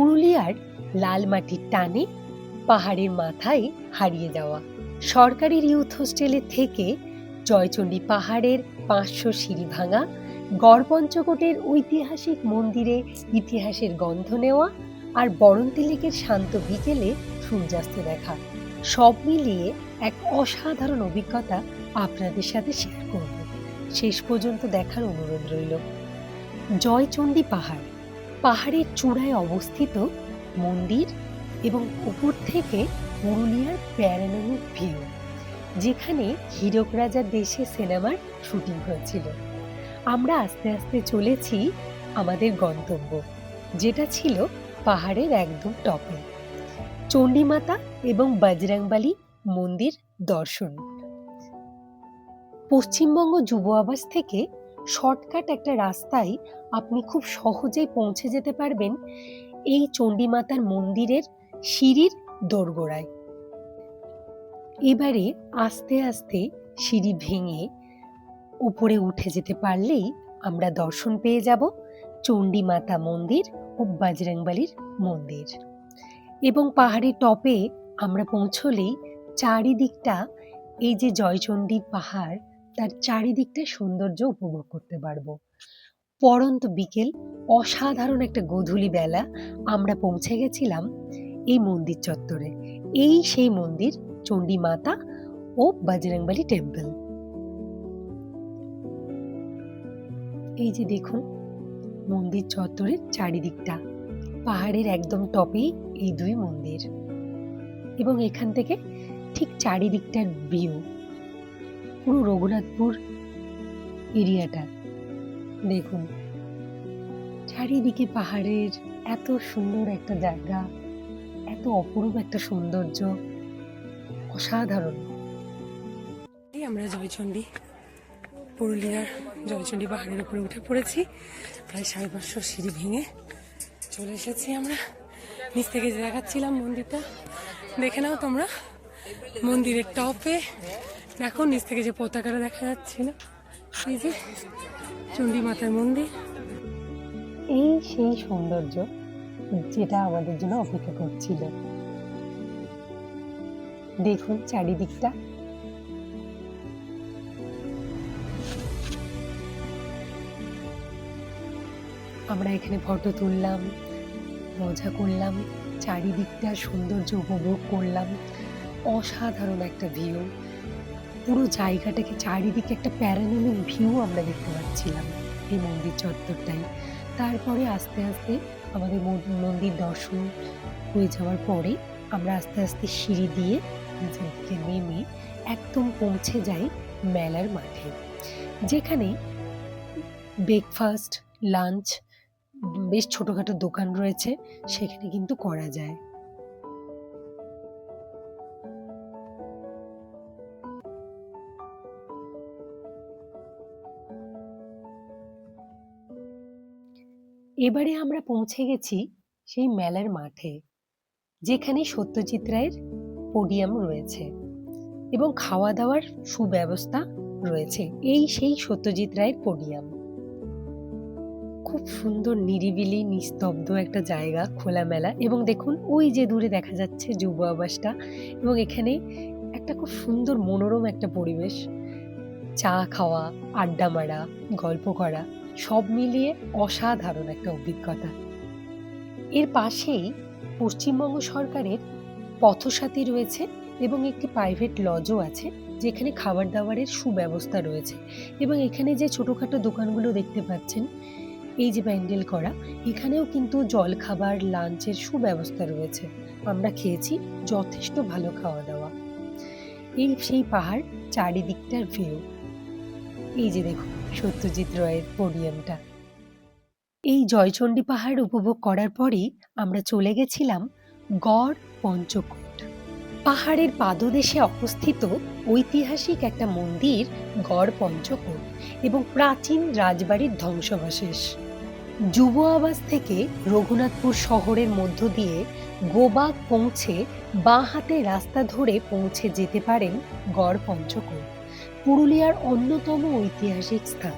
পুরুলিয়ার লাল মাটির টানে পাহাড়ের মাথায় হারিয়ে যাওয়া সরকারি ইউথ হোস্টেলে থেকে জয়চণ্ডী পাহাড়ের ৫০০ সিঁড়ি ভাঙা, গড়পঞ্চকোটের ঐতিহাসিক মন্দিরে ইতিহাসের গন্ধ নেওয়া আর বরন্তী লেকের শান্ত বিকেলে সূর্যাস্ত দেখা, সব মিলিয়ে এক অসাধারণ অভিজ্ঞতা আপনাদের সাথে শেয়ার করব। শেষ পর্যন্ত দেখার অনুরোধ রইল। জয়চণ্ডী পাহাড়, পাহাড়ের চূড়ায় অবস্থিত মন্দির এবং উপর থেকে পুরুলিয়ার প্যানোরামিক ভিউ, যেখানে হীরক রাজার দেশে সিনেমার শুটিং হয়েছিল। আমরা আস্তে আস্তে চলেছি আমাদের গন্তব্য, যেটা ছিল পাহাড়ের একদম টপে চণ্ডীমাতা এবং বজরংবলী মন্দির দর্শন। পশ্চিমবঙ্গ যুব আবাস থেকে শর্টকাট একটা রাস্তায় আপনি খুব সহজেই পৌঁছে যেতে পারবেন এই চণ্ডীমাতার মন্দিরের সিঁড়ির দোরগোড়ায়। এবারে আস্তে আস্তে সিঁড়ি ভেঙে উপরে উঠে যেতে পারলেই আমরা দর্শন পেয়ে যাব চণ্ডীমাতা মন্দির ও বজরংবলীর মন্দির। এবং পাহাড়ের টপে আমরা পৌঁছলেই চারিদিকটা, এই যে জয়চণ্ডী পাহাড়, তার চারিদিকটা সৌন্দর্য উপভোগ করতে পারবো। পরন্ত বিকেল, অসাধারণ একটা গোধূলি বেলা আমরা পৌঁছে গেছিলাম এই মন্দির চত্বরে। এই সেই মন্দির, চণ্ডী মাতা ও বজরংবলী টেম্পল। এই যে দেখুন মন্দির চত্বরের চারিদিকটা, পাহাড়ের একদম টপেই এই দুই মন্দির, এবং এখান থেকে ঠিক চারিদিকটার ভিউ, পুরো রঘুনাথপুর এরিয়াটা দেখুন। চারিদিকে পাহাড়ের এত সুন্দর একটা জায়গা, এত অপরূপ একটা সৌন্দর্য, অসাধারণ। আমরা জয়চণ্ডী, পুরুলিয়ার জয়চণ্ডী পাহাড়ের উপরে উঠে পড়েছি। প্রায় ৫৫০ সিঁড়ি ভেঙে চলে এসেছি আমরা। নিচ থেকে যে দেখাচ্ছিলাম মন্দিরটা, দেখে নাও তোমরা। মন্দিরের টপে দেখো নিচ থেকে যে পতাকাটা দেখা যাচ্ছিল, এই যে চণ্ডী মাতার মন্দির। এই সেই সৌন্দর্য যেটা আমাদের জন্য অপেক্ষা করছিল। দেখুন চারিদিকটা, আমরা এখানে ফটো তুললাম, মজা করলাম, চারিদিকটা সৌন্দর্য উপভোগ করলাম। অসাধারণ একটা ভিউ, পুরো জায়গাটাকে চারিদিকে একটা প্যানোরামিক ভিউ আমরা দেখতে পাচ্ছিলাম এই মন্দির চত্বরটাই। তারপরে আস্তে আস্তে আমাদের মন্দির দর্শন হয়ে যাওয়ার পরে আমরা আস্তে আস্তে সিঁড়ি দিয়ে নিচের দিকে নেমে একদম পৌঁছে যাই মেলার মাঠে, যেখানে ব্রেকফাস্ট, লাঞ্চ, বেশ ছোটখাটো দোকান রয়েছে, সেখানে কিন্তু করা যায়। এবারে আমরা পৌঁছে গেছি সেই মেলার মাঠে, যেখানে সত্যজিৎ রায়ের পোডিয়াম রয়েছে এবং খাওয়া দাওয়ার সুব্যবস্থা রয়েছে। এই সেই সত্যজিৎ রায়ের পোডিয়াম। খুব সুন্দর নিরিবিলি নিস্তব্ধ একটা জায়গা, খোলামেলা। এবং দেখুন ওই যে দূরে দেখা যাচ্ছে যুব আবাসটা, এবং এখানে একটা খুব সুন্দর মনোরম একটা পরিবেশ, চা খাওয়া, আড্ডা মারা, গল্প করা, সব মিলিয়ে অসাধারণ একটা অভিজ্ঞতা। এর পাশেই পশ্চিমবঙ্গ সরকারের পথসাথী রয়েছে এবং একটি প্রাইভেট লজও আছে, যেখানে খাবার দাবারের সুব্যবস্থা রয়েছে। এবং এখানে যে ছোটখাটো দোকানগুলো দেখতে পাচ্ছেন, এই যে প্যান্ডেল করা, এখানেও কিন্তু জল খাবার, লাঞ্চের সুব্যবস্থা রয়েছে। আমরা খেয়েছি, যথেষ্ট ভালো খাওয়া দাওয়া। এই সেই পাহাড়, চারিদিকটার ভিউ। এই যে দেখুন সত্যজিৎ রায়ের পোডিয়ামটা। এই জয়চণ্ডী পাহাড় উপভোগ করার পরেই আমরা চলে গেছিলাম গড় পঞ্চকোট। পাহাড়ের পাদদেশে অবস্থিত ঐতিহাসিক একটা মন্দির গড় পঞ্চকোট এবং প্রাচীন রাজবাড়ির ধ্বংসাবশেষ। যুব আবাস থেকে রঘুনাথপুর শহরের মধ্য দিয়ে গোবাগ পৌঁছে বাঁ হাতে রাস্তা ধরে পৌঁছে যেতে পারেন গড় পঞ্চকোট, পুরুলিয়ার অন্যতম ঐতিহাসিক স্থান।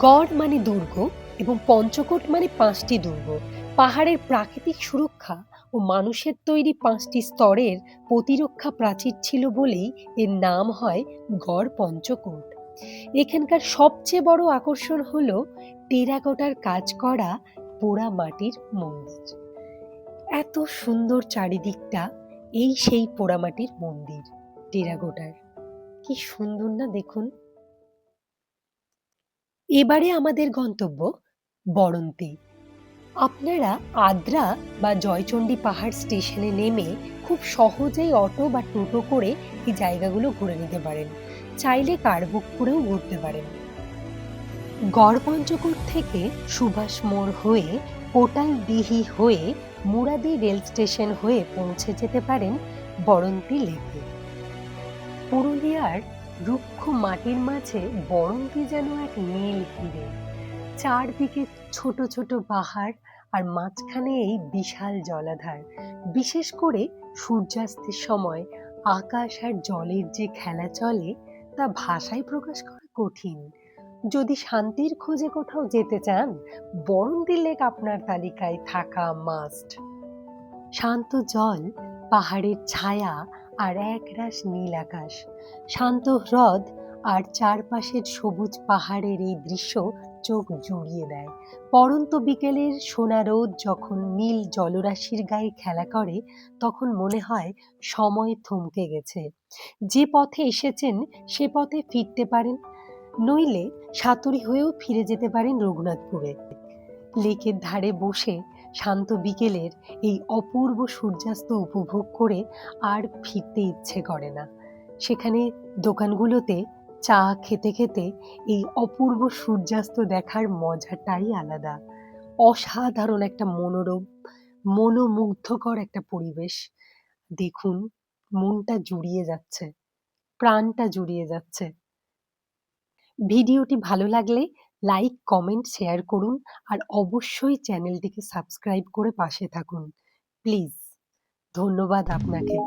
গড় মানে দুর্গ এবং পঞ্চকোট মানে ৫টি দুর্গ। পাহাড়ের প্রাকৃতিক সুরক্ষা ও মানুষের তৈরি ৫টি স্তরের প্রতিরক্ষা প্রাচীর ছিল বলেই এর নাম হয় গড় পঞ্চকোট। এখানকার সবচেয়ে বড় আকর্ষণ হলো টেরাকোটার কাজ করা পোড়া মাটির মন্দির। এত সুন্দর চারিদিকটা, এই সেই পোড়ামাটির মন্দির টেরাকোটার। কি সুন্দর না দেখুন। এবারে আমাদের গন্তব্য বড়ন্তি। আপনারা আদ্রা বা জয়চণ্ডী পাহাড় স্টেশনে নেমে খুব সহজেই অটো বা টোটো করে এই জায়গাগুলো ঘুরে নিতে পারেন। চাইলে কার বুক করেও ঘুরতে পারেন। গড়পঞ্চকোট থেকে সুভাষ মোড় হয়ে কোটালদিহি হয়ে মুরাদি রেল স্টেশন হয়ে পৌঁছে যেতে পারেন বড়ন্তি লেকে। পুরুলিয়ার রুক্ষ মাটির মাঝে বড়ন্তি যেন এক নীল হিরে। চারদিকে ছোট ছোট পাহাড় আর মাঝখানে এই বিশাল জলাধার। বিশেষ করে সূর্যাস্তের সময় আকাশ আর জলের যে খেলা চলে তা ভাষায় প্রকাশ করা কঠিন। যদি শান্তির খোঁজে কোথাও যেতে চান, বড়ন্তি লেক আপনার তালিকায় থাকা মাস্ট। শান্ত জল, পাহাড়ের ছায়া আর একরাশ নীল আকাশ, শান্ত হ্রদ আর চারপাশের সবুজ পাহাড়ের এই দৃশ্য চোখ জুড়িয়ে দেয়। পড়ন্ত বিকেলের সোনা রোদ যখন নীল জলরাশির গায়ে খেলা করে, তখন মনে হয় সময় থমকে গেছে। যে পথে এসেছেন সে পথে ফিরতে পারেন, নইলে সাতুরি হয়েও ফিরে যেতে পারেন রঘুনাথপুরে। লেকের ধারে বসে শান্ত বিকেলের এই অপূর্ব সূর্যাস্ত উপভোগ করে আর ফিরতে ইচ্ছে করে না। সেখানে দোকানগুলোতে চা খেতে খেতে এই অপূর্ব সূর্যাস্ত দেখার মজাটাই আলাদা। অসাধারণ একটা মনোরম, মনোমুগ্ধকর একটা পরিবেশ। দেখুন, মনটা জুড়িয়ে যাচ্ছে, প্রাণটা জুড়িয়ে যাচ্ছে। ভিডিওটি ভালো লাগলে লাইক, কমেন্ট, শেয়ার করুন আর অবশ্যই চ্যানেলটিকে সাবস্ক্রাইব করে পাশে থাকুন। প্লিজ। ধন্যবাদ আপনাকে।